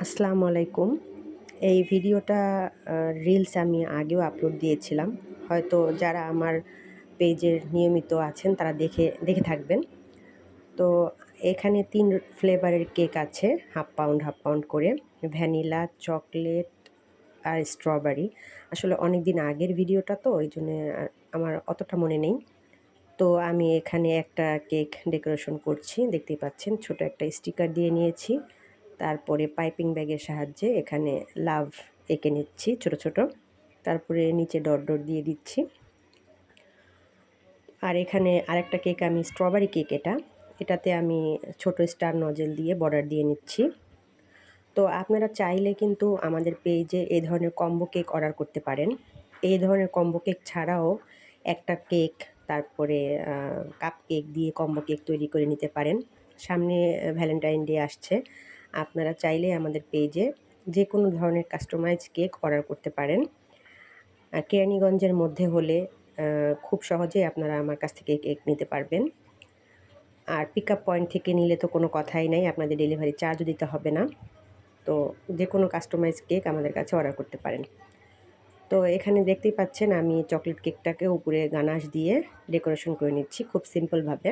আসসালামু আলাইকুম। এই ভিডিওটা রিলস আমি আগেও আপলোড দিয়েছিলাম। হয়তো যারা আমার পেজের নিয়মিত আছেন তারা দেখে থাকবেন। তো এখানে ৩ ফ্লেভারের কেক আছে, হাফ পাউন্ড করে। ভ্যানিলা, চকলেট আর স্ট্রবেরি। আসলে অনেকদিন আগের ভিডিওটা তো এইজন্যে আমার অতটা মনে নেই। তো আমি এখানে একটা কেক ডেকোরেশন করছি। দেখতেই পাচ্ছেন ছোট একটা স্টিকার দিয়ে নিয়েছি। তারপরে পাইপিং ব্যাগের সাহায্যে এখানে লাভ এঁকে নিচ্ছি ছোট, ছোট। তারপরে নিচে ডট দিয়ে দিচ্ছি। আর এখানে আরেকটা কেক আমি স্ট্রবেরি কেক এটাতে আমি ছোট স্টার নজেল দিয়ে বর্ডার দিয়ে নিচ্ছি। তো আপনারা চাইলে কিন্তু আমাদের পেজে এই ধরনের কম্বো কেক অর্ডার করতে পারেন। এই ধরনের কম্বো কেক ছাড়াও একটা কেক, তারপরে কাপ কেক দিয়ে কম্বো কেক তৈরি করে নিতে পারেন। সামনে ভ্যালেন্টাইন ডে আসছে। আপনারা চাইলে আমাদের পেজে যেকোনো ধরনের কাস্টমাইজ কেক অর্ডার করতে পারেন। কেরানীগঞ্জের মধ্যে হলে খুব সহজেই আপনারা আমার কাছ থেকে কেক নিতে পারবেন। আর পিকআপ পয়েন্ট থেকে নিলে তো কোনো কথাই নাই, আপনাদের ডেলিভারি চার্জও দিতে হবে না। তো যেকোনো কাস্টমাইজ কেক আমাদের কাছে অর্ডার করতে পারেন। তো এখানে দেখতেই পাচ্ছেন আমি চকলেট কেকটাকে উপরে গানাশ দিয়ে ডেকোরেশন করে নিচ্ছি খুব সিম্পলভাবে।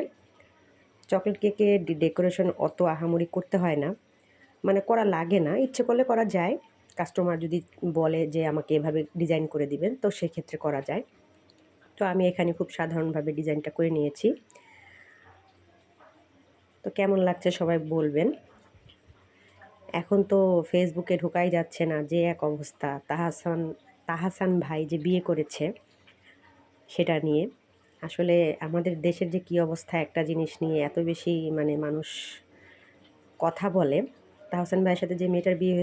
চকলেট কেকে ডেকোরেশন অত আহামরি করতে হয় না, মানে করা লাগে না, ইচ্ছে করলে করা যায়। কাস্টমার যদি বলে যে আমাকে এভাবে ডিজাইন করে দিবেন, তো সেক্ষেত্রে করা যায়। তো আমি এখানে খুব সাধারণভাবে ডিজাইনটা করে নিয়েছি। তো কেমন লাগছে সবাই বলবেন। এখন তো ফেসবুকে ঢোকাই যাচ্ছে না, যে এক অবস্থা। তাহাসান ভাই যে বিয়ে করেছে সেটা নিয়ে। আসলে আমাদের দেশের যে কী অবস্থা একটা জিনিস নিয়ে এত বেশি মানে মানুষ কথা বলে। তাহসান ভাইয়ের সাথে যে মেয়েটার বিয়ে